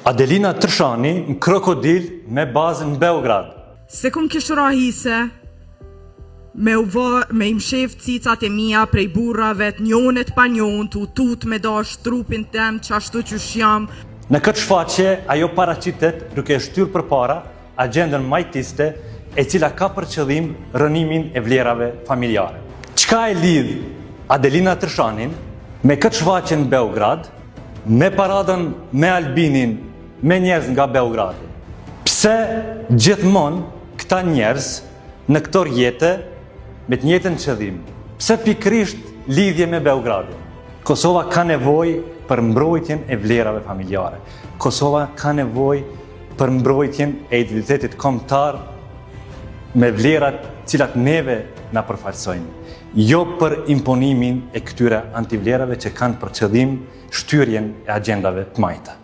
Adelina Tërshani në krokodil me bazën në Beograd. Se kum kishë rahise me i mshef cicat e mia prej burrave të njonet pa njon, të utut me dash trupin tem qashtu qysh jam. Në këtë shfaqje, ajo paraqitet duke shtyr përpara agjendën majtiste e cila ka për qëllim rënimin e vlerave familjare. Çka e lidh Adelina Tërshanin me këtë shfaqje në Beograd, me paradën me Albinin, me njerëz nga Beogradi? Pse gjithmonë këta njerëz në këto rjete me të njëjtën qëllim? Pse pikërisht lidhje me Beogradin? Kosova ka nevojë për mbrojtjen e vlerave familjare. Kosova ka nevojë për mbrojtjen e identitetit kombëtar me vlerat cilat neve na përfaqësojnë, jo për imponimin e këtyre antivlerave që kanë për qëllim shtyrjen e agjendave të majta.